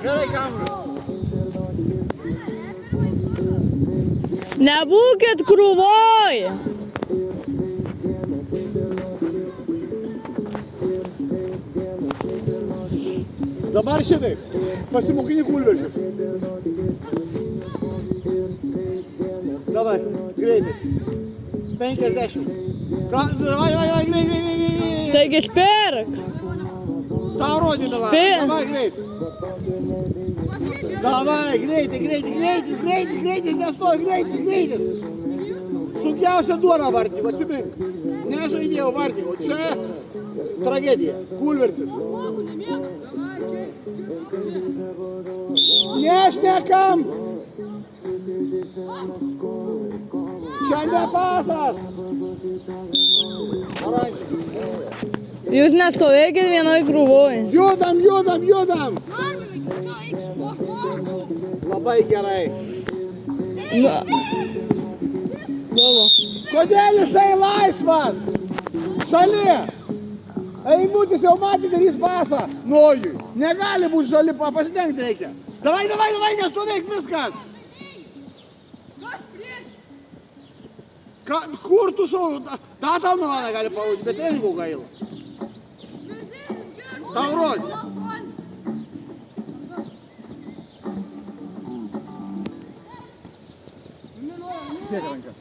Gerai kamuolį. Nebūkit krūvoj! Dabar šitaip. Pasimokini kūlverčius. Davai, greitai. 50. Davai, greitai. Taigi spirk! Tau rodė davai. Spirk! Davai, greitai. Davai, greitai, nestoj, greitai. Sunkiausia duona vartinimu, atsimink. Ne žaidėjo vartinimu, čia tragedija, kūlvertis. Nešnekam! Čia ne pasas! Oranžinis. Jūs nestovėkit vienoj krūvoj. Judam! Labai gerai. Buvo. Kodėl jisai laisvas? Žali. Eimutis jau matė, darys pasą Nojui. Negali būti žali, pasidengti reikia. Davai, nestovėk viskas. Kur tu šau? Ta tau nuvaną gali parodyti, bet ilgų gaila. Tau rodė. Dėkė ranką.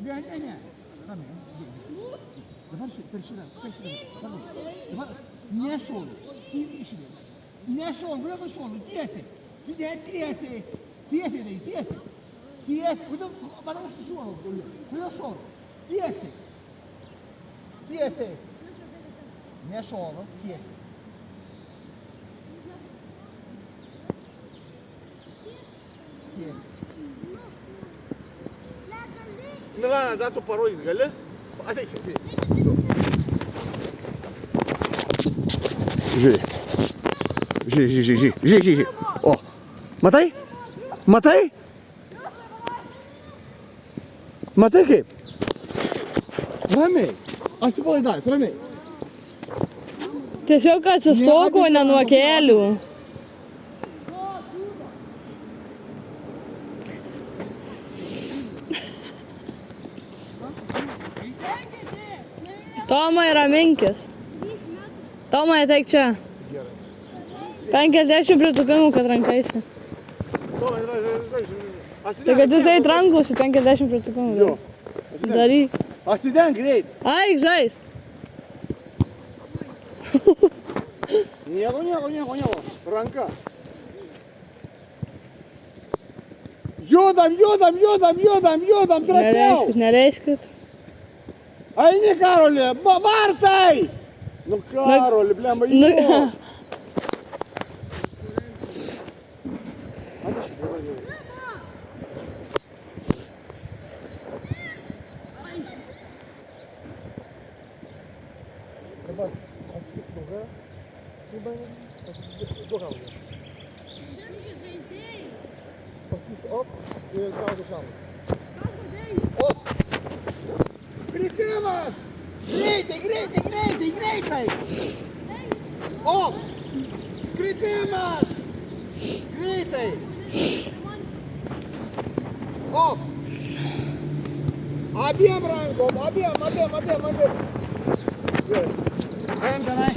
Ne. Ramiai. Dabar per šitą. Dabar nešonu. Išvėlė. Nešonu, kodėl šonu? Tiesiai. Tiesiai. Kodėl, manau, šonu. Kodėl šonu? Tiesiai. Nešonu, tiesiai. Nu va, dar tu parodyt gali? Ateik čia. Žiūrėk. O, matai? Matai kaip? Ramiai. Atsipalaidavęs, ramiai. Tiesiog atsistok, o ne nuo kelių. Tomai, raminkis. Tomai, ateik čia. 50 pritupimų, kad rankaisi. Tai kad jis eit rankų su 50 pritupimų. Jo. Daryk. Atsidenk greit. Aik, žais. Nieko. Ranka. Judam, drąsiau. Neleiskit. Eini, Karoli, vartai! Nu, Karoli, blemba, jo. Dabar atsik nugarą. Duok kaulį. Paskys op ir gauti kaulį. Op! Kritimas! Greitai! Op! Kritimas! Greitai! Op! Abiem rankom, abiem. Gerai. Einam tenai.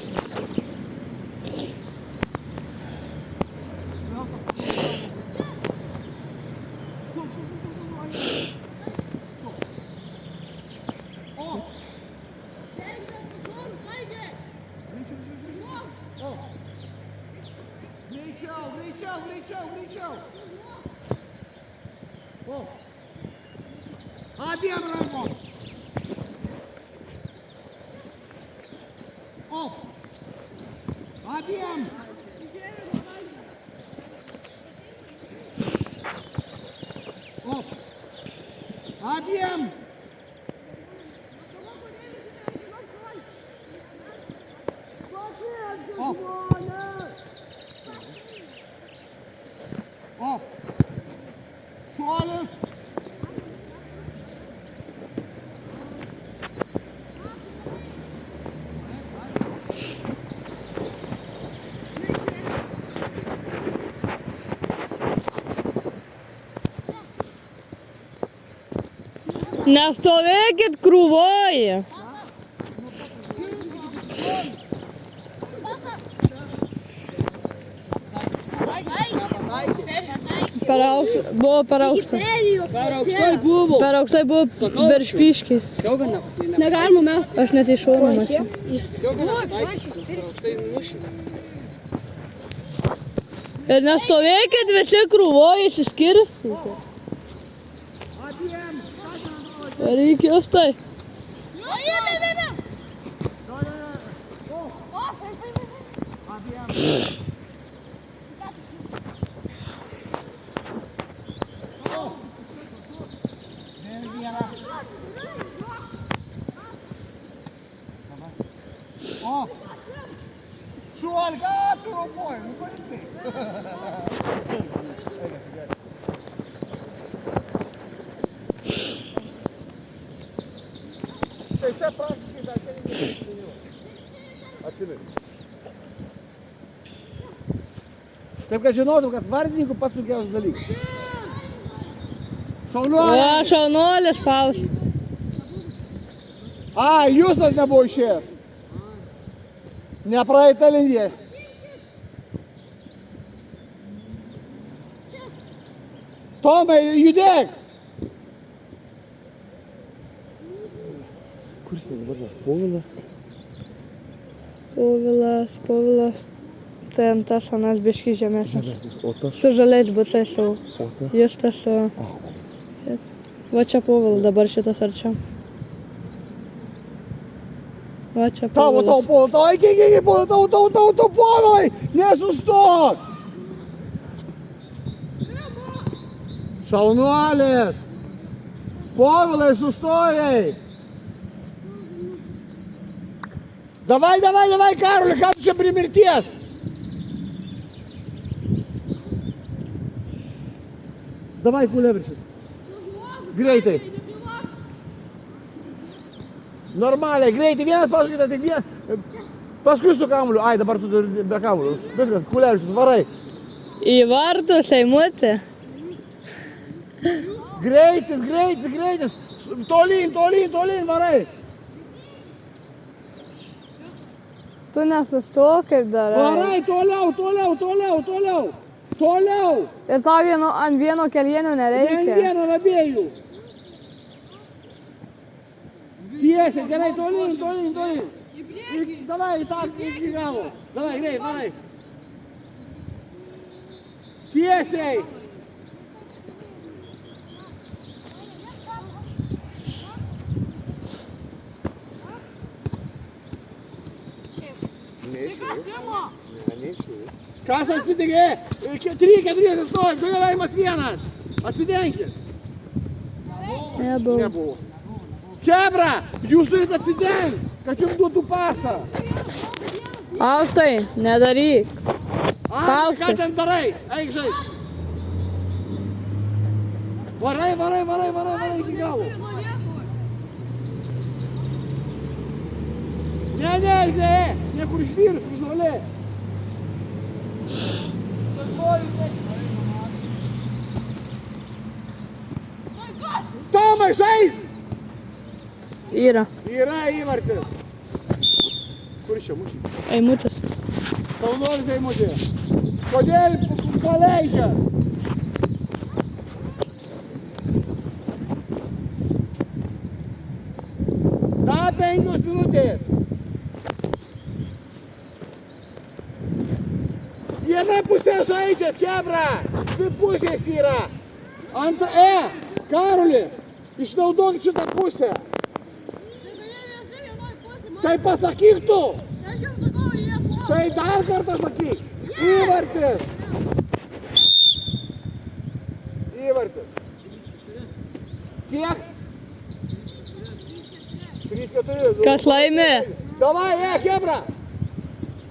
Greičiau. Abiem rankom. Op. Nestovėkit krūvoje. Buvo per aukšta. Per aukštai buvo. Per aukštai buvo virš piškės. Negalima mes. Aš net iš šono mačiau. Ir nestovėkit visi krūvoje išsiskirstyti. Reikės tai. O! Šuolka, tu roboji, nu pavyzdžiai. Tai čia praktiškai dar keliai. Atsimink. Taip, kad žinotum, kad vardininkų pats sunkiausias dalykas. Šaunuolė! O, šaunuolis Faust. A, Justas nebuvo išėjęs. Nepraeita linija. Tomai, judėk! Kuris tai dabar tas Povilas? Povilas. Tai ant tas anas biški žemesnis. O tas? Su žaliais bucais jau. O tas? Jis tas su... Va čia Povilas, dabar šitas arčiau. Va čia Tavo, Povilas. tavo, Povilai! Nesustok! Šaunuolis! Povilai, sustojai! Davai, Karoli, ką tu čia prie mirties? Davai, kuleviršis. Greitai. Normaliai, greitai, vienas paskui kitą, tik vienas. Paskui su kamuliu. Ai, dabar tu be kamuliu. Viskas, kuleviršis, varai. Į vartus, Eimutė. Greitis. Tolyn, varai. Tu nesustok kaip darai. Varai, toliau. Ir tau ant vieno kelienio Vien nereikia. vieno ar abiejų. Tiesiai, gerai, tolyn. Davai, į tą iki galo. Davai, greit, varai. Tiesiai. Kas atsitikė? 3-4 atsistoja, kodėl Aimas vienas? Atsidenkit. Nebuvo. Kebra, jūs turite atsidengti, kad jums duotų pasą. Faustai, nedaryk. Ai, ką ten darai? Eik žaist. Varai iki galo. Ne, niekur išvirus, kur žolė. Tomai, žaisk! Yra. Yra įvartis. Kur čia mušti? Eimutis. Šaunuolis Eimutė. Kodėl paleidžia? Dar 5 minutės. Viena pusė žaidžiat, Kebra. 2 pusės yra. Karoli, išnaudok šitą pusę. Tai pasakyk tu. Tai dar kartą sakyk. Įvartis. Kiek? 3-4. Kas laimi? Davai, Kebra.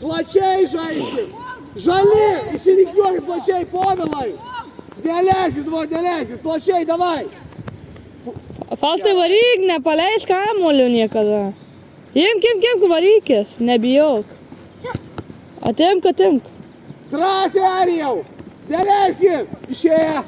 Plačiai žaiskit. Žali, išsirikiuokit plačiai, Povilai. Neleiskit, plačiai, davai. Faustai, varyk, nepaleisk kamuolio niekada. Imk, varykis, nebijok. Atimk. Drąsiai, Arijau. Neleiskit. Išėję.